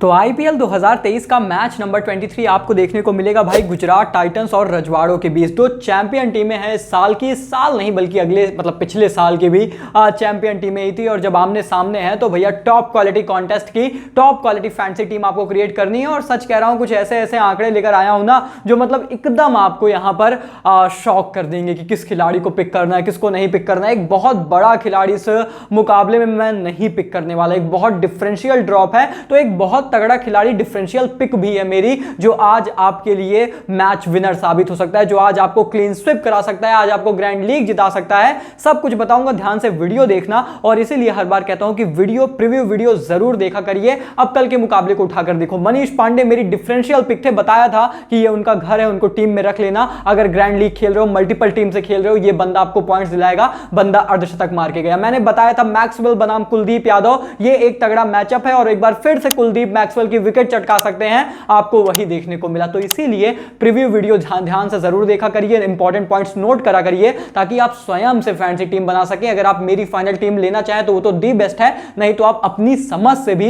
तो आईपीएल 2023 का match number 23 आपको देखने को मिलेगा भाई गुजरात टाइटंस और रजवाड़ों के बीच। दो चैंपियन टीमें हैं इस साल की, इस साल नहीं बल्कि अगले पिछले साल की भी चैंपियन टीमें ही थी। और जब आमने सामने है तो भैया टॉप क्वालिटी कॉन्टेस्ट की टॉप क्वालिटी फैंसी टीम आपको क्रिएट करनी है। और सच कह रहा हूं, कुछ ऐसे ऐसे आंकड़े लेकर आया हूं ना जो मतलब एकदम आपको यहां पर शॉक कर देंगे कि किस खिलाड़ी को पिक करना है, किसको नहीं पिक करना है। एक बहुत बड़ा खिलाड़ी इस मुकाबले में मैं नहीं पिक करने वाला, एक बहुत डिफरेंशियल ड्रॉप है, तो एक बहुत तगड़ा खिलाड़ी डिफरेंशियल पिक भी है मेरी, जो आज आपके लिए मैच विनर साबित हो सकता है, जो आज आपको क्लीन स्विप करा सकता है, आज आपको ग्रैंड लीग जिता सकता है। सब कुछ बताऊंगा, ध्यान से वीडियो देखना। और इसीलिए हर बार कहता हूं कि वीडियो प्रीव्यू वीडियो जरूर देखा करिए। अब कल के मुकाबले को उठाकर देखो। मनीष पांडे मेरी डिफरेंशियल पिक थे, बताया था कि ये उनका घर है, उनको टीम में रख लेना। अगर ग्रैंड लीग खेल रहे हो, मल्टीपल टीम से खेल रहे हो, ये बंदा आपको पॉइंट्स दिलाएगा। बंदा अर्धशतक मार के गया। मैंने बताया था मैक्सवेल बनाम कुलदीप यादव, ये एक तगड़ा मैचअप है और एक बार फिर से कुलदीप मैक्सवेल की विकेट चटका सकते हैं, आपको वही देखने को मिला। तो इसीलिए प्रीव्यू वीडियो ध्यान से जरूर देखा करिए, इंपॉर्टेंट पॉइंट्स नोट करा करिए, ताकि आप स्वयं से फैंसी टीम बना सकें। अगर आप मेरी फाइनल टीम लेना चाहें तो वो तो दी बेस्ट है, नहीं तो आप अपनी समझ से भी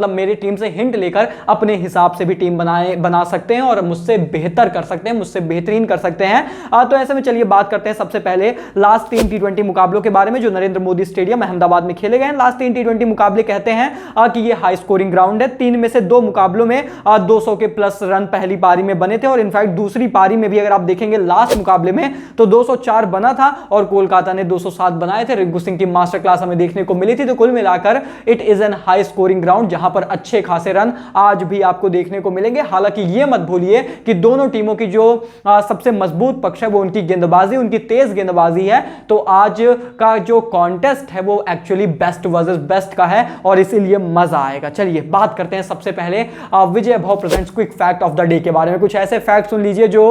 मेरी टीम से हिंट लेकर अपने हिसाब से भी टीम बना सकते हैं और मुझसे बेहतर कर सकते हैं, मुझसे बेहतरीन कर सकते हैं। तो ऐसे में चलिए बात करते हैं सबसे पहले लास्ट 3 T20 मुकाबलों के बारे में जो नरेंद्र मोदी स्टेडियम अहमदाबाद में खेले गए। लास्ट 3 T20 मुकाबले कहते हैं कि ये हाई स्कोरिंग ग्राउंड है। 3 में से 2 मुकाबलों में 200 के प्लस रन पहली पारी में बने थे और इनफैक्ट दूसरी पारी में भी अगर आप देखेंगे लास्ट मुकाबले में तो 204 बना था और कोलकाता ने 207 बनाए थे। रिंकू सिंह की मास्टर क्लास हमें देखने को मिली थी। तो कुल मिलाकर it is an high scoring ground जहां पर अच्छे खासे रन आज भी आपको देखने को मिलेंगे। हालांकि यह मत भूलिए कि दोनों टीमों की जो सबसे मजबूत पक्ष है वो उनकी गेंदबाजी, उनकी तेज गेंदबाजी है। तो आज का जो कॉन्टेस्ट है वो एक्चुअली बेस्ट वर्सेस बेस्ट का है और इसीलिए मजा आएगा। चलिए बात करते हैं सबसे पहले विजय भाव presents quick fact of the day के बारे में। कुछ ऐसे फैक्ट सुन लीजिए जो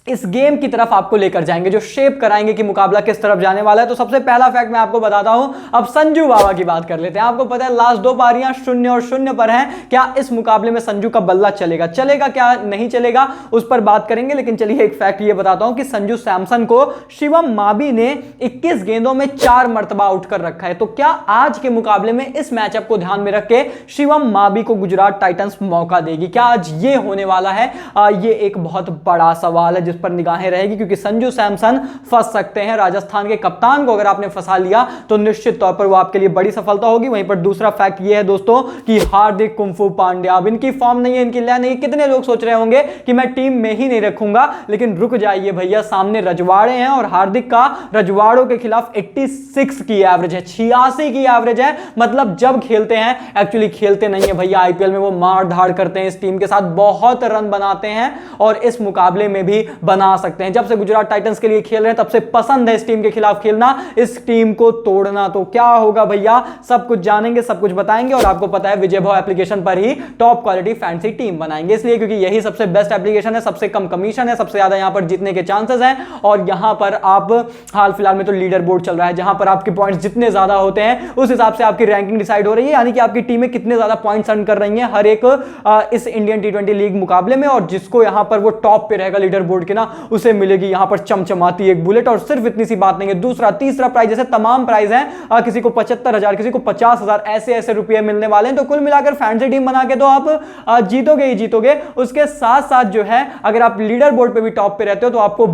इस गेम की तरफ आपको लेकर जाएंगे, जो शेप कराएंगे कि मुकाबला किस तरफ जाने वाला है। तो सबसे पहला फैक्ट मैं आपको बताता हूं। अब संजू बाबा की बात कर लेते हैं। आपको पता है लास्ट 2 पारियां 0 और 0 पर हैं। क्या इस मुकाबले में संजू का बल्ला चलेगा क्या नहीं चलेगा, उस पर बात करेंगे। लेकिन चलिए एक फैक्ट ये बताता हूं कि संजू सैमसन को शिवम माबी ने 21 गेंदों में 4 मरतबा आउट कर रखा है। तो क्या आज के मुकाबले में इस मैचअप को ध्यान में रख के शिवम माबी को गुजरात टाइटंस मौका देगी? क्या आज ये होने वाला है? ये एक बहुत बड़ा सवाल है जिस पर निगाहें रहेगी, क्योंकि संजू सैमसन फंस सकते हैं। राजस्थान के कप्तान को अगर आपने फंसा लिया तो निश्चित तौर पर वो आपके लिए बड़ी सफलता होगी। वहीं पर दूसरा फैक्ट ये है दोस्तों कि हार्दिक कुंफू पांड्या, अब इनकी फॉर्म नहीं है, इनकी लय नहीं। कितने लोग सोच रहे होंगे कि मैं टीम में ही नहीं रखूंगा, लेकिन रुक जाइए भैया, सामने रजवाड़े हैं और हार्दिक का रजवाड़ों के खिलाफ 86 की एवरेज है, 86 की एवरेज है। मतलब जब खेलते हैं, एक्चुअली खेलते नहीं है भैया आईपीएल में, वो मार धाड़ करते हैं, इस टीम के साथ बहुत रन बनाते हैं और इस मुकाबले में भी बना सकते हैं। जब से गुजरात टाइटंस के लिए खेल रहे हैं तब से पसंद है इस टीम के खिलाफ खेलना, इस टीम को तोड़ना। तो क्या होगा भैया, सब कुछ जानेंगे, सब कुछ बताएंगे। और आपको पता है विजय भाव एप्लीकेशन पर ही टॉप क्वालिटी फैंसी टीम बनाएंगे, इसलिए क्योंकि यही सबसे बेस्ट एप्लीकेशन है, सबसे कम कमीशन है, सबसे ज्यादा यहां पर जीतने के चांसेस हैं। और यहां पर आप हाल फिलहाल में तो लीडर बोर्ड चल रहा है, जहां पर आपके पॉइंट्स जितने ज्यादा होते हैं उस हिसाब से आपकी रैंकिंग डिसाइड हो रही है, यानी कि आपकी टीमें कितने ज्यादा पॉइंट्स अर्न कर रही हैं हर एक इस इंडियन T20 लीग मुकाबले में। और जिसको यहां पर वो टॉप पे रहेगा लीडर बोर्ड के ना, उसे मिलेगी यहां पर चमचमाती एक बुलेट। और सिर्फ इतनी सी बात नहीं है, दूसरा तीसरा प्राइज, जैसे तमाम प्राइज हैं, किसी को 75,000, किसी को 50,000, ऐसे रुपए मिलने वाले हैं। तो कुल मिलाकर फैंसी टीम बना के तो आप जीतोगे ही जीतोगे। उसके साथ साथ जो है अगर आप लीडर बोर्ड पे भी टॉप पे रहते हो तो आपको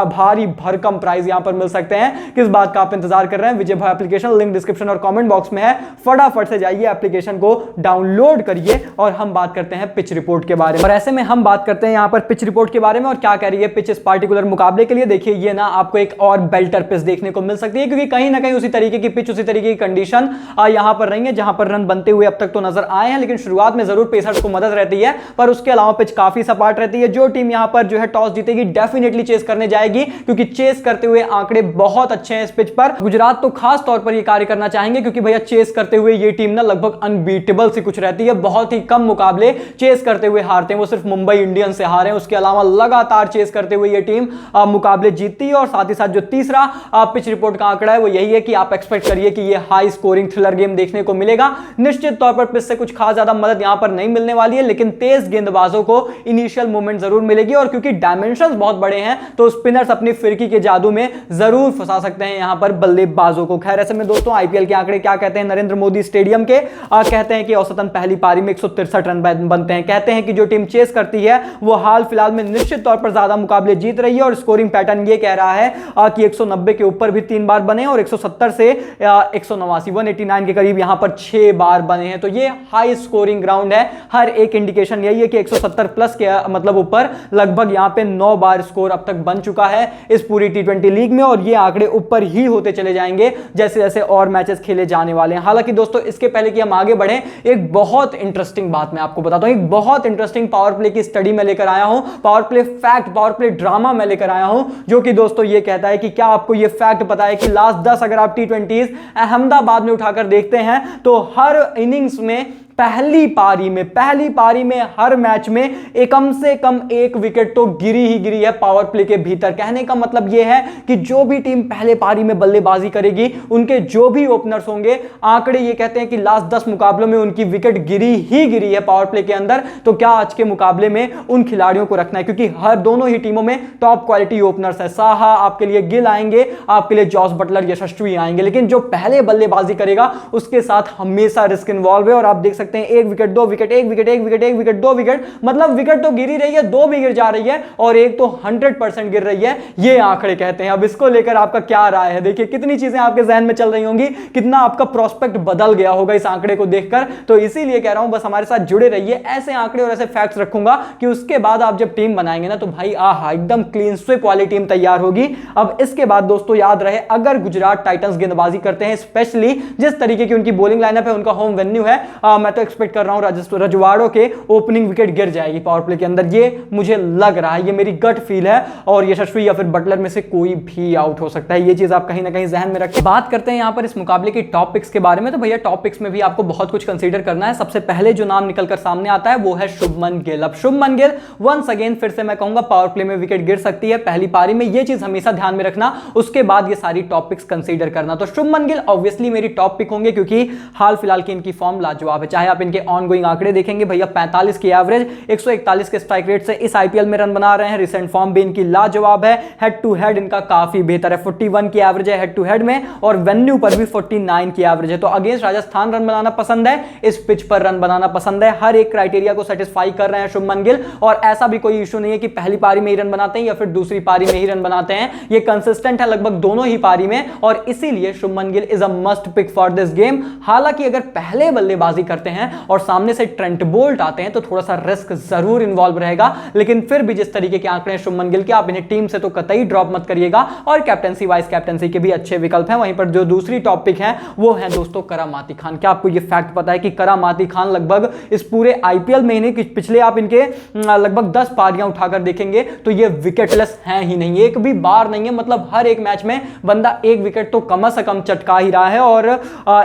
भारी भरकम प्राइज यहां पर मिल सकते हैं। किस बात का आप इंतजार कर रहे हैं? विजय भाव एप्लीकेशन, लिंक डिस्क्रिप्शन और कमेंट बॉक्स में है, फटाफट से जाइए एप्लीकेशन को डाउनलोड करिए। और हम बात करते हैं पिच रिपोर्ट के बारे में। और ऐसे में हम बात करते हैं यहां पर पिच रिपोर्ट के बारे में और क्या कह रही है पिच इस पार्टिकुलर मुकाबले के लिए। देखिए ये ना आपको एक और बेल्टर पिच देखने को मिल सकती है, क्योंकि कहीं ना कहीं उसी तरीके की पिच, उसी तरीके की कंडीशन यहां पर रही है जहां पर रन बनते हुए अब तक तो नजर आए हैं। लेकिन शुरुआत में जरूर पेसर्स को मदद रहती है, पर उसके अलावा पिच काफी सपाट रहती है। जो टीम यहां पर जो है टॉस जीतेगी डेफिनेटली चेस करने जाएगी, क्योंकि चेस करते हुए आंकड़े बहुत अच्छे हैं इस पिच पर। गुजरात तो खास तौर पर यह कार्य करना चाहेंगे, क्योंकि भैया चेस करते हुए ये टीम ना लगभग अनबीटेबल सी कुछ रहती है। बहुत ही कम मुकाबले चेस करते हुए हारते हैं, वो सिर्फ मुंबई इंडियंस से हारे हैं, उसके अलावा लगातार चेस करते हुए ये टीम मुकाबले जीतती है। और साथ ही साथ जो तीसरा पिच रिपोर्ट का आंकड़ा है वो यही है कि आप एक्सपेक्ट करिए कि ये हाई स्कोरिंग थ्रिलर गेम देखने को मिलेगा। निश्चित तौर पर पिच से कुछ खास ज्यादा मदद यहां पर नहीं मिलने वाली है, लेकिन तेज गेंदबाजों को इनिशियल मूवमेंट जरूर मिलेगी। और क्योंकि डायमेंशंस बहुत बड़े हैं तो स्पिनर्स अपनी फिरकी के जादू में जरूर फंसा सकते हैं यहां पर बल्लेबाजों को। खैर ऐसे में दोस्तों आईपीएल के आंकड़े क्या कहते हैं, नरेंद्र मोदी स्टेडियम के कहते हैं कि औसतन पहली पारी में 163 रन बनते हैं। कहते हैं कि जो टीम चेस करती है वो हाल फिलहाल में निश्चित तौर पर ज्यादा मुकाबले जीत रही है। और स्कोरिंग पैटर्न ये कह रहा है कि 190 के ऊपर भी 3 बार बने और 170 से 189 189 के करीब यहां पर 6 बार बने हैं। तो ये हाई स्कोरिंग ग्राउंड है। हर एक इंडिकेशन यही है कि 170 प्लस के मतलब ऊपर लगभग यहां पे 9 बार स्कोर अब तक बन चुका है इस पूरी टी20 लीग में। और ये आंकड़े ऊपर ही होते चले जाएंगे जैसे जैसे और मैचेस खेले जाने वाले हैं। हालांकि दोस्तों इसके पहले कि हम आगे बढ़े, एक बहुत इंटरेस्टिंग बात मैं आपको बताता हूं। एक बहुत इंटरेस्टिंग पावर प्ले की स्टडी में लेकर आया हूं, power play fact, power play drama में लेकर आया हूं, जो कि दोस्तों ये कहता है कि क्या आपको ये फैक्ट पता है कि लास्ट 10 अगर आप टी20 अहमदाबाद में उठाकर देखते हैं तो हर इनिंग्स में पहली पारी में हर मैच में कम से कम एक विकेट तो गिरी ही गिरी है पावर प्ले के भीतर। कहने का मतलब यह है कि जो भी टीम पहले पारी में बल्लेबाजी करेगी उनके जो भी ओपनर्स होंगे, आंकड़े ये कहते हैं कि लास्ट 10 मुकाबलों में उनकी विकेट गिरी ही गिरी है पावर प्ले के अंदर। तो क्या आज के मुकाबले में उन खिलाड़ियों को रखना है, क्योंकि हर दोनों ही टीमों में टॉप क्वालिटी ओपनर्स है। साहा आपके लिए, गिल आएंगे आपके लिए, जॉस बटलर, यशस्वी आएंगे, लेकिन जो पहले बल्लेबाजी करेगा उसके साथ हमेशा रिस्क इन्वॉल्व है। और आप देख सकते हैं 1 wicket 2 wicket 1 wicket 1 wicket 1 wicket 2 wicket, मतलब विकेट तो गिर ही रही है, 2 भी गिर जा रही है और एक तो 100% गिर रही है, ये आंकड़े कहते हैं। अब इसको लेकर आपका क्या राय है? देखिए कितनी चीजें आपके जहन में चल रही होंगी, कितना आपका प्रोस्पेक्ट बदल गया होगा इस आंकड़े को देखकर। तो इसीलिए कह रहा हूं बस हमारे साथ जुड़े रहिए, ऐसे आंकड़े और ऐसे फैक्ट्स रखूंगा कि उसके बाद आप जब टीम बनाएंगे ना तो भाई आहा एकदम क्लीन स्वीप वाली टीम तैयार होगी। अब इसके बाद दोस्तों याद रहे, अगर गुजरात टाइटंस गेंदबाजी करते हैं, स्पेशली जिस तरीके की उनकी बॉलिंग लाइनअप है, उनका होम वेन्यू है, मैं तो एक्सपेक्ट कर रहा हूं रजवाड़ों के ओपनिंग विकेट गिर जाएगी पावर प्ले के अंदर। ये मुझे लग रहा है, ये मेरी गट फील है। और यशस्वी या फिर बटलर में से कोई भी आउट हो सकता है, ये चीज आप कहीं ना कहीं जहन में रखें। बात करते हैं यहां पर इस मुकाबले की टॉप पिक्स के बारे में। तो भैया टॉप पिक्स में भी आपको बहुत कुछ कंसीडर करना है। सबसे पहले जो नाम निकलकर सामने आता है वो है शुभमन गिल। अब शुभमन गिल वंस अगेन फिर से मैं कहूंगा पावर प्ले में विकेट गिर सकती है पहली पारी में, ये चीज हमेशा ध्यान में रखना। उसके बाद ये सारी टॉप पिक्स कंसीडर करना। तो शुभमन गिल ऑब्वियसली मेरी टॉप पिक होंगे क्योंकि हाल फिलहाल की इनकी फॉर्म लाजवाब है। चाहे आप इनके ऑनगोइंग आंकड़े देखेंगे भैया, 45 की एवरेज, 141 के स्ट्राइक रेट से इस आईपीएल में रन बना रहे हैं। रिसेंट फॉर्म भी इनकी लाजवाब है। हेड टू हेड इनका काफी बेहतर है, 41 की एवरेज है हेड टू हेड में, और वेन्यू पर भी 49 की एवरेज है। तो अगेंस्ट राजस्थान रन बनाना पसंद है, इस पिच पर रन बनाना पसंद है, हर एक क्राइटेरिया को सेटिस्फाई कर रहे हैं शुभमन गिल। और ऐसा भी कोई इशू नहीं है कि पहली पारी में ही रन बनाते हैं या फिर दूसरी पारी में ही रन बनाते हैं, ये कंसिस्टेंट है लगभग दोनों ही पारी में। और इसीलिए Shubman Gill is a must pick for this game. हालांकि अगर पहले बल्लेबाजी करते हैं और सामने से ट्रेंट बोल्ट आते हैं तो थोड़ा सा रिस्क जरूर इन्वॉल्व रहेगा, लेकिन फिर भी जिस तरीके के आंकड़े हैं शुभमन गिल के, आप इन्हें टीम से तो कतई ड्रॉप मत करिएगा। और कैप्टनसी वाइस कैप्टनसी के भी अच्छे विकल्प हैं। वहीं पर जो दूसरी टॉपिक है वो है दोस्तों करामाती खान। क्या आपको ये फैक्ट पता है कि करामाती खान लगभग इस पूरे आईपीएल में ही पिछले आप इनके लगभग 10 पारियां उठाकर देखेंगे तो ये विकेटलेस हैं ही नहीं, एक भी बार नहीं है। मतलब हर एक मैच में बंदा एक विकेट तो कम से कम चटका ही रहा है। और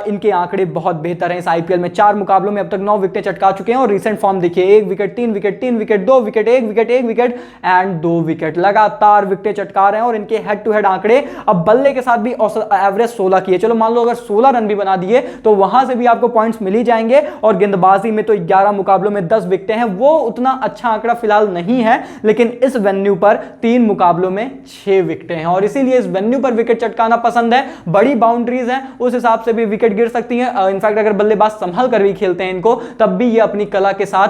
इनके आंकड़े बहुत बेहतर हैं इस आईपीएल में। 4 मुकाबलों में अब तक 9 विकेट चटका चुके हैं। और रिसेंट फॉर्म देखिए, 1 wicket 3 wicket 3 wicket 2 wicket 1 wicket 1 wicket and 2 wicket, लगातार विकेट चटका रहे हैं। और इनके हेड टू हेड आंकड़े अब बल्ले के साथ भी एवरेज 16 की है। चलो मान लो अगर 16 रन भी बना दिए तो वहां से भी आपको पॉइंट्स मिल ही जाएंगे। और गेंदबाजी में तो 11 मुकाबलों में 10 विकेटें हैं, वो उतना अच्छा आंकड़ा फिलहाल नहीं है, लेकिन इस वेन्यू पर 3 मुकाबलों में 6 विकेटें हैं। और इसीलिए इस वेन्यू पर विकेट चटकाना पसंद है। बड़ी बाउंड्रीज हैं, उस हिसाब से भी विकेट गिर सकती हैं। इनफैक्ट अगर बल्लेबाज संभल कर भी खेलते हैं इनको, तब भी ये अपनी कला के साथ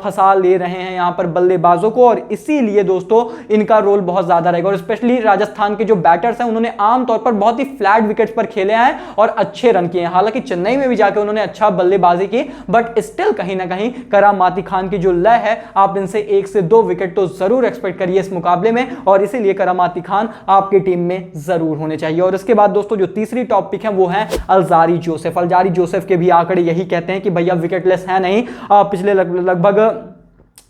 फंसा ले रहे हैं यहां पर बल्लेबाजों को। और इसीलिए दोस्तों इनका रोल बहुत ज्यादा रहेगा। और स्पेशली राजस्थान के जो बैटर्स हैं उन्होंने आमतौर पर बहुत ही फ्लैट विकेट्स पर खेले हैं और अच्छे रन किए हैं। हालांकि चेन्नई में भी जाकर उन्होंने अच्छा बल्लेबाजी की, बट स्टिल कहीं ना कहीं करामाती खान की जो लय है, आप इनसे 1 से 2 विकेट तो जरूर एक्सपेक्ट करिए इस मुकाबले में। और इसीलिए करामाती खान आपकी टीम में जरूर होने चाहिए। और इसके बाद दोस्तों जो तीसरी टॉपिक है वो है अल्जारी जोसेफ। अल्जारी जोसेफ के भी आंकड़े यही कहते हैं कि भैया विकेटलेस है नहीं। पिछले लगभग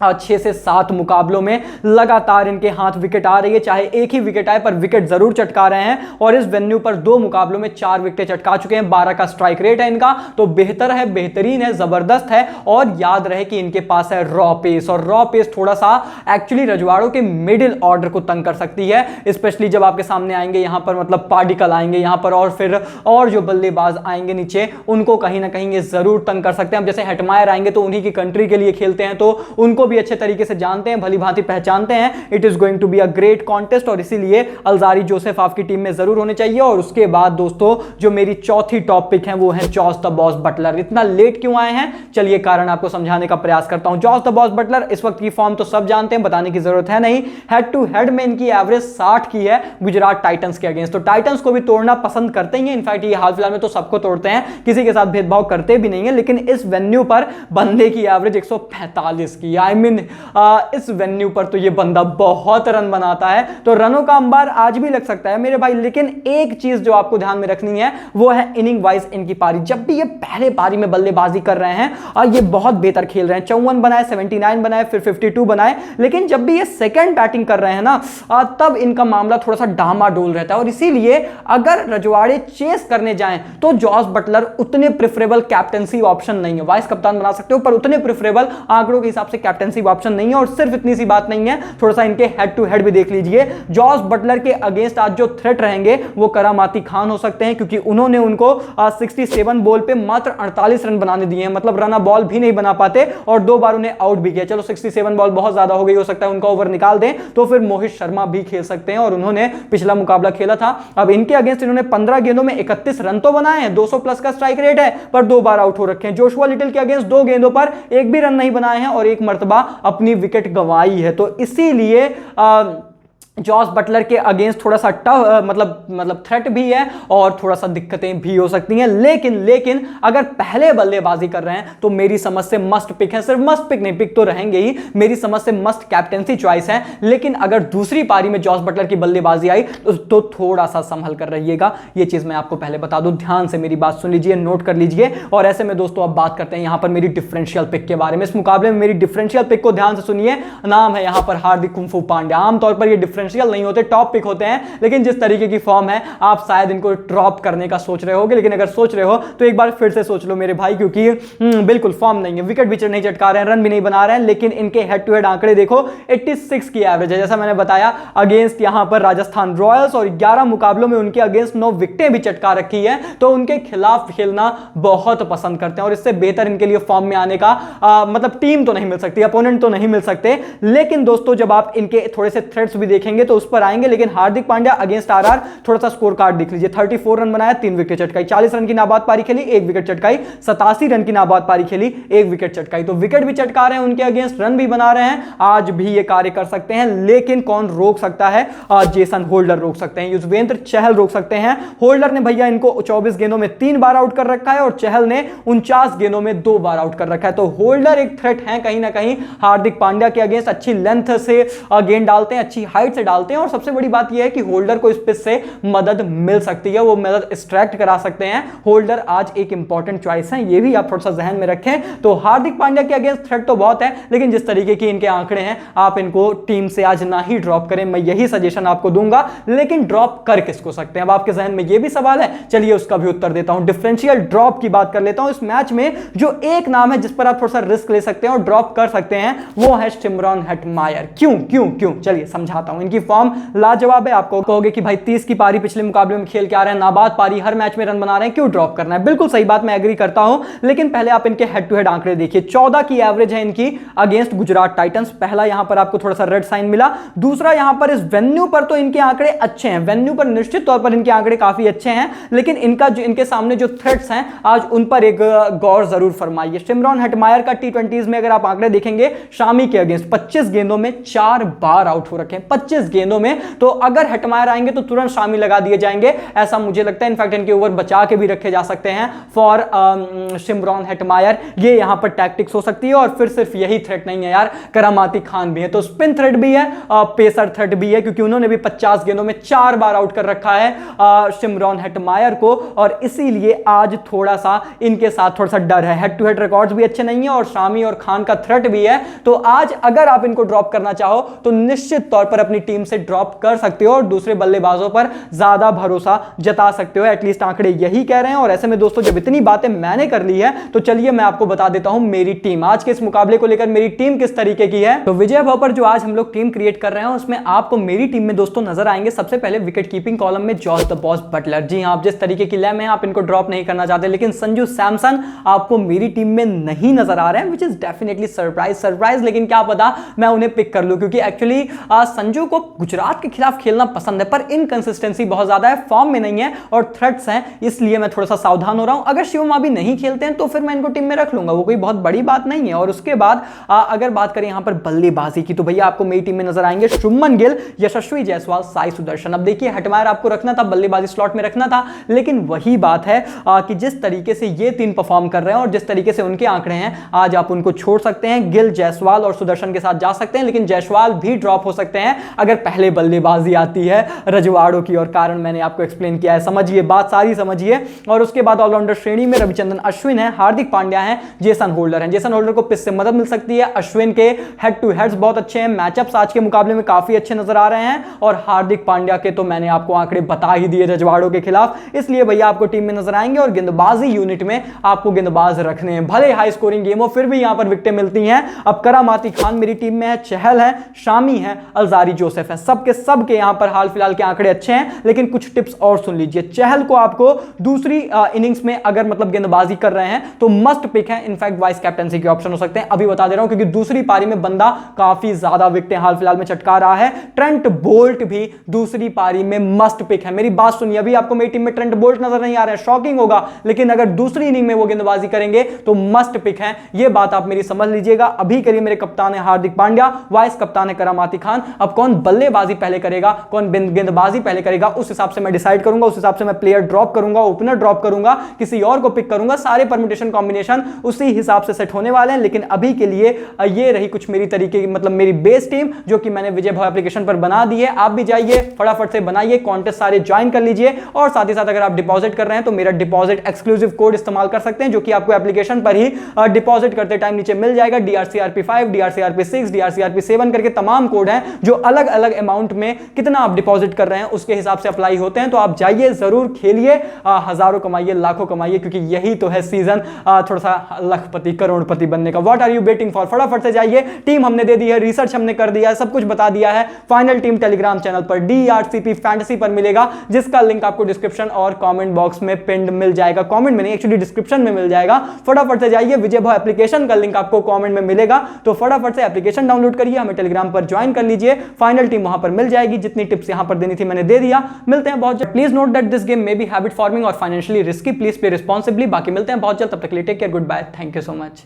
6 से 7 मुकाबलों में लगातार इनके हाथ विकेट आ रही है, चाहे एक ही विकेट आए पर विकेट जरूर चटका रहे हैं। और इस वेन्यू पर 2 मुकाबलों में 4 विकेट चटका चुके हैं। 12 का स्ट्राइक रेट है इनका, तो बेहतर है, बेहतरीन है, जबरदस्त है। और याद रहे कि इनके पास है रॉ पेस, और रॉ पेस थोड़ा सा एक्चुअली रजवाड़ों के मिडिल ऑर्डर को तंग कर सकती है, स्पेशली जब आपके सामने आएंगे यहां पर मतलब पार्टिकल आएंगे यहां पर, और फिर और जो बल्लेबाज आएंगे नीचे उनको कहीं ना कहीं ये जरूर तंग कर सकते हैं। अब जैसे हेटमायर आएंगे तो उन्हीं की कंट्री के लिए खेलते हैं, तो उनको भी अच्छे तरीके से जानते हैं, भली भांति पहचानते हैं। It is going to be a great contest, और इसीलिए अलजारी जोसेफ आपकी टीम में जरूर होने चाहिए। और उसके बाद दोस्तों जो मेरी चौथी टॉप पिक है वो है जॉस द बॉस बटलर। इतना लेट क्यों आए हैं, चलिए कारण आपको समझाने का प्रयास करता हूं। जॉस द बॉस बटलर इस वक्त की फॉर्म तो सब जानते हैं, बताने की जरूरत है नहीं। हेड टू हेड में इनकी एवरेज 60 की है गुजरात टाइटंस के अगेंस्ट, तो टाइटंस को भी तोड़ना पसंद करते ही हैं। इनफैक्ट ये हाल फिलहाल में तो सबको तोड़ते हैं, किसी के साथ भेदभाव करते भी नहीं है। लेकिन इस वेन्यू पर बंदे की एवरेज 145 की, आई मीन इस वेन्यू पर तो ये बंदा बहुत रन बनाता है, तो रनों का अंबार आज भी लग सकता है मेरे भाई। लेकिन एक चीज जो आपको ध्यान में रखनी है वो है इनिंग वाइज इनकी पारी। जब भी ये पहले पारी में बल्लेबाजी कर रहे हैं और ये बहुत बेहतर खेल रहे हैं, 54 बनाए, 79 बनाए, फिर 52 बनाए, लेकिन जब भी ये सेकंड बैटिंग कर रहे हैं ना तब इनका मामला थोड़ा सा डामाडोल रहता है। और इसीलिए अगर रजवाड़े चेस करने जाएं तो जॉस बटलर उतने प्रेफरेबल कैप्टेंसी ऑप्शन नहीं है। वाइस कप्तान बना सकते हो पर उतने प्रेफरेबल आंकड़ों के हिसाब से कैप्टेंसी ऑप्शन नहीं है। और सिर्फ इतनी सी बात नहीं है, थोड़ा सा इनके हेड टू हेड भी देख लीजिए। जॉस बटलर के अगेंस्ट आज जो थ्रेट रहेंगे वो करामाती खान हो सकते हैं, क्योंकि उन्होंने उनको 67 बॉल पे मात्र 48 रन बनाने दिए हैं, मतलब रन बॉल भी नहीं बना पाते, और 2 बार उन्हें आउट भी किया। चलो 67 बॉल बहुत ज्यादा हो गई, हो सकता है उनका ओवर निकाल दें तो फिर मोहित शर्मा भी खेल सकते हैं, और उन्होंने पिछला मुकाबला खेला था। अब इनके अगेंस्ट इन्होंने 15 गेंदों में 31 रन तो बनाए हैं, 200 प्लस का स्ट्राइक रेट है, पर 2 बार आउट हो रखे हैं। जोशुआ लिटिल के अगेंस्ट 2 गेंदों पर एक भी रन नहीं बनाए हैं और 1 मर्तबा अपनी विकेट गंवाई है। तो इसीलिए जॉस बटलर के अगेंस्ट थोड़ा सा टफ मतलब थ्रेट भी है और थोड़ा सा दिक्कतें भी हो सकती हैं। लेकिन अगर पहले बल्लेबाजी कर रहे हैं तो मेरी समझ से मस्ट पिक है, सिर्फ मस्ट पिक नहीं, पिक तो रहेंगे ही, मेरी समझ से मस्ट कैप्टेंसी चॉइस है। लेकिन अगर दूसरी पारी में जॉस बटलर की बल्लेबाजी आई तो थोड़ा सा संभल कर रहिएगा। यह चीज मैं आपको पहले बता दूं, ध्यान से मेरी बात सुन लीजिए, नोट कर लीजिए। और ऐसे में दोस्तों अब बात करते हैं यहां पर मेरी डिफरेंशियल पिक के बारे में। इस मुकाबले में मेरी डिफरेंशियल पिक को ध्यान से सुनिए, नाम है यहां पर हार्दिक कुंफू पांड्या। आमतौर पर ये डिफरेंशियल नहीं होते, टॉप पिक होते हैं, लेकिन जिस तरीके की फॉर्म है आप शायद इनको ड्रॉप करने का सोच रहे होगे। लेकिन अगर सोच रहे हो तो एक बार फिर से सोच लो मेरे भाई, क्योंकि बिल्कुल फॉर्म नहीं है, विकेट भी नहीं चटका रहे हैं, रन भी नहीं बना रहे हैं। लेकिन इनके हेड टू हेड आंकड़े देखो, 86 की एवरेज है, जैसा मैंने बताया, अगेंस्ट यहां पर राजस्थान रॉयल्स, और 11 मुकाबलों में उनके अगेंस्ट 9 विकेटें भी चटका रखी है। तो उनके खिलाफ खेलना बहुत पसंद करते हैं, और इससे बेहतर इनके लिए फॉर्म में आने का मतलब टीम तो नहीं मिल सकती, अपोनेंट तो नहीं मिल सकते। लेकिन दोस्तों जब आप इनके थोड़े से थ्रेट्स भी देखेंगे तो उस पर आएंगे। लेकिन हार्दिक पांड्या अगेंस्ट आरआर थोड़ा सा स्कोर कार्ड देख लीजिए, 34 रन बनाया, 3 विकेट चटकाई, 40 रन की नाबाद पारी खेली, 1 विकेट चटकाई, 87 रन की नाबाद पारी खेली, 1 विकेट चटकाई। तो विकेट भी चटका रहे हैं उनके अगेंस्ट, रन भी बना रहे हैं, आज भी ये कार्य कर सकते हैं। लेकिन कौन रोक सकता है? जेसन होल्डर रोक सकते हैं, युजवेंद्र चहल रोक सकते हैं। होल्डर ने भैया इनको 24 गेंदों में 3 बार आउट कर रखा है और चहल ने 49 गेंदों में 2 बार आउट कर रखा है। तो होल्डर एक थ्रेट है कहीं ना कहीं हार्दिक पांड्या के अगेंस्ट, अच्छी लेंथ से गेंद डालते हैं, अच्छी हाइट से डालते हैं। और सबसे बड़ी बात यह है कि होल्डर को इस पिच से मदद मिल सकती है, वो मदद एक्सट्रैक्ट करा सकते हैं। होल्डर आज एक इंपॉर्टेंट चॉइस है, ये भी आप थोड़ा सा जहन में रखें। तो हार्दिक पांड्या के अगेंस्ट थ्रेट तो बहुत है, लेकिन जिस तरीके के इनके आंकड़े हैं आप इनको टीम से आज ना ही ड्रॉप करें, मैं यही सजेशन आपको दूंगा। लेकिन ड्रॉप कर किसको सकते हैं? अब आपके जहन में यह भी सवाल है, चलिए उसका भी उत्तर देता हूं। डिफरेंशियल ड्रॉप की बात कर लेता हूं। इस मैच में जो एक नाम है जिस पर आप थोड़ा सा रिस्क ले सकते हैं और ड्रॉप कर सकते हैं, वो है सिमरन हेटमायर। क्यों चलिए समझाता हूं। इनकी फॉर्म लाजवाब है। आपको कहोगे कि भाई 30 की पारी पिछले मुकाबले में खेल के आ रहे हैं, नाबाद पारी, हर मैच में रन बना रहे हैं, क्यों ड्रॉप करना है? बिल्कुल सही बात, मैं एग्री करता हूं। लेकिन पहले आप इनके हेड टू हेड आंकड़े देखिए। 14 की एवरेज है इनकी अगेंस्ट गुजरात टाइटंस। पहला यहां पर आपको थोड़ा सा रेड साइन मिला। दूसरा यहां पर इस वेन्यू पर तो इनके आंकड़े अच्छे हैं, वेन्यू पर निश्चित तौर पर इनके आंकड़े काफी अच्छे हैं। लेकिन इनका जो इनके सामने जो थ्रेट्स हैं आज उन पर एक गौर जरूर फरमाइए। सिमरन हेटमायर का T20s में अगर आप आंकड़े देखेंगे, शामी के अगेंस्ट 25 गेंदों में 4 बार आउट हो रखे हैं, 25 25 गेंदों में, तो अगर हेटमायर आएंगे तो तुरंत शामी लगा दिए जाएंगे, ऐसा मुझे लगता है। इनफैक्ट इनके ओवर बचा के भी रखे जा सकते हैं फॉर शिमरॉन हेटमायर, ये यहां पर टैक्टिक्स हो सकती है। और फिर सिर्फ यही थ्रेट नहीं है यार, करामाती खान भी है, तो स्पिन थ्रेट भी है, पेसर थ्रेट भी है, क्योंकि उन्होंने भी 50 गेंदों में 4 बार आउट कर रखा है शिमरॉन हेटमायर को, और इसीलिए आज थोड़ा सा इनके साथ थोड़ा सा डर है। हेड टू हेड रिकॉर्ड्स भी अच्छे नहीं है और शामी और खान का थ्रेट भी है, तो आज अगर आप इनको ड्रॉप करना चाहो तो निश्चित तौर पर अपनी टीम से ड्रॉप कर सकते हो और दूसरे बल्लेबाजों पर ज्यादा भरोसा जता सकते हो, एटलीस्ट आंकड़े यही कह रहे हैं। और ऐसे में दोस्तों जब इतनी बातें मैंने कर ली है तो चलिए मैं आपको बता देता हूं मेरी टीम आज के इस मुकाबले को लेकर मेरी टीम किस तरीके की है। तो विजय भव पर जो आज हम लोग टीम क्रिएट कर रहे हैं उसमें आपको मेरी टीम में दोस्तों नजर आएंगे सबसे पहले विकेट कीपिंग कॉलम में जॉर्ज द बॉस बटलर। जी हां, आप जिस तरीके की लय में आप इनको ड्रॉप नहीं करना चाहते, लेकिन संजू सैमसन आपको मेरी टीम में नहीं नजर आ रहे हैं, विच इज डेफिनेटली सरप्राइज। लेकिन क्या पता मैं उन्हें पिक कर लूं, क्योंकि एक्चुअली संजू को गुजरात के खिलाफ खेलना पसंद है, पर इनकंसिस्टेंसी बहुत ज्यादा है, फॉर्म में नहीं है और थ्रेट्स हैं, इसलिए मैं थोड़ा सा सावधान हो रहा हूं। अगर शिवम भी नहीं खेलते हैं तो फिर मैं इनको टीम में रख लूंगा, वो कोई बहुत बड़ी बात नहीं है। और उसके बाद अगर बात करें यहां पर बल्लेबाजी की, तो भैया आपको मेरी टीम में नजर आएंगे शुभमन गिल, यशस्वी जायसवाल, साई सुदर्शन। अब देखिए हेटमायर आपको रखना था, बल्लेबाजी स्लॉट में रखना था, लेकिन वही बात है कि जिस तरीके से ये तीन परफॉर्म कर रहे हैं और जिस तरीके से उनके आंकड़े हैं, आज आप उनको छोड़ सकते हैं। गिल, जायसवाल और सुदर्शन के साथ जा सकते हैं, लेकिन जायसवाल भी ड्रॉप हो सकते हैं अगर पहले बल्लेबाजी आती है रजवाड़ों की, और कारण मैंने आपको एक्सप्लेन किया है, समझिए बात सारी समझिए। और उसके बाद ऑलराउंडर श्रेणी में रविचंद्रन अश्विन है, हार्दिक पांड्या है, जेसन होल्डर है। जेसन होल्डर को पिच से मदद मिल सकती है, अश्विन के हेड टू हेड्स बहुत अच्छे हैं, मैचअप्स आज के मुकाबले में काफी अच्छे नजर आ रहे हैं, और हार्दिक पांड्या के तो मैंने आपको आंकड़े बता ही दिए रजवाड़ों के खिलाफ, इसलिए भैया आपको टीम में नजर आएंगे। और गेंदबाजी यूनिट में आपको गेंदबाज रखने हैं, भले हाई स्कोरिंग गेम हो फिर भी यहां पर विकेटें मिलती हैं। अब करामाती खान मेरी टीम में है, चहल है, शामी है, अल्जारी जोसेफ है, सबके यहां पर हाल फिलहाल के आंकड़े अच्छे हैं, लेकिन कुछ टिप्स और सुन लीजिए। चहल को आपको दूसरी इनिंग्स में अगर मतलब गेंदबाजी कर रहे हैं तो मस्ट पिक है, इनफैक्ट वाइस कैप्टनसी के ऑप्शन हो सकते हैं, अभी बता दे रहा हूं, क्योंकि दूसरी पारी में बंदा काफी ज्यादा विकेटें हाल फिलहाल में चटका रहा है। ट्रेंट बोल्ट भी दूसरी पारी में मस्ट पिक है। मेरी बात सुनिए, अभी आपको मेरी टीम में ट्रेंट बोल्ट नजर नहीं आ रहे हैं, शॉकिंग होगा, लेकिन अगर दूसरी इनिंग में वो गेंदबाजी करेंगे तो मस्ट पिक है, ये बात आप मेरी समझ लीजिएगा। अभी करिए मेरे कप्तान है हार्दिक पांड्या, वाइस कप्तान है करामाती खान। अब कौन बल्लेबाजी पहले करेगा, कौन गेंदबाजी पहले करेगा, उस हिसाब से मैं डिसाइड करूंगा, उस हिसाब से मैं प्लेयर ड्रॉप करूंगा, ओपनर ड्रॉप करूंगा, किसी और को पिक करूंगा, सारे परम्यूटेशन कॉम्बिनेशन उसी हिसाब से सेट होने वाले हैं। लेकिन अभी के लिए ये रही कुछ मेरी तरीके की मतलब मेरी बेस टीम, जो कि मैंने विजय भव एप्लीकेशन पर बना दी है। आप भी जाइए फटाफट से बनाइए, कॉन्टेस्ट सारे ज्वाइन कर लीजिए, और साथ ही साथ अगर आप डिपॉजिट कर रहे हैं तो मेरा डिपॉजिट एक्सक्लूसिव कोड इस्तेमाल कर सकते हैं, जो कि आपको एप्लीकेशन पर ही डिपॉजिट करते टाइम नीचे मिल जाएगा। DRCRP5, DRCRP6, DRCRP7 करके तमाम कोड हैं, जो अलग अलग अमाउंट में कितना आप डिपॉजिट कर रहे हैं उसके हिसाब से अप्लाई होते हैं। तो आप जाइए, जरूर खेलिए, हजारों कमाइए, लाखों कमाइए, क्योंकि यही तो है सीजन थोड़ा सा लखपति करोड़पति बनने का। What are you waiting for? फटाफट से जाइए, टीम हमने दे दी है, रिसर्च हमने कर दिया है, सब कुछ बता दिया है। फाइनल टीम टेलीग्राम चैनल पर DRCP फैंटेसी पर मिलेगा, जिसका लिंक आपको डिस्क्रिप्शन और कमेंट बॉक्स में पिंड मिल जाएगा। कमेंट में नहीं, एक्चुअली डिस्क्रिप्शन में मिल जाएगा। फटाफट से जाइए, विजय भव एप्लीकेशन का लिंक आपको कमेंट में मिलेगा, तो फटाफट से एप्लीकेशन डाउनलोड करिए, हमें टेलीग्राम पर ज्वाइन कर लीजिए। फाइनल टीम वहां पर मिल जाएगी, जितनी टिप्स यहां पर देनी थी मैंने दे दिया। मिलते हैं बहुत जल्द। Please note that this game may be habit forming और financially risky, please play responsibly. बाकी मिलते हैं बहुत जल्द, तब तक के लिए take care, good bye, thank you so much.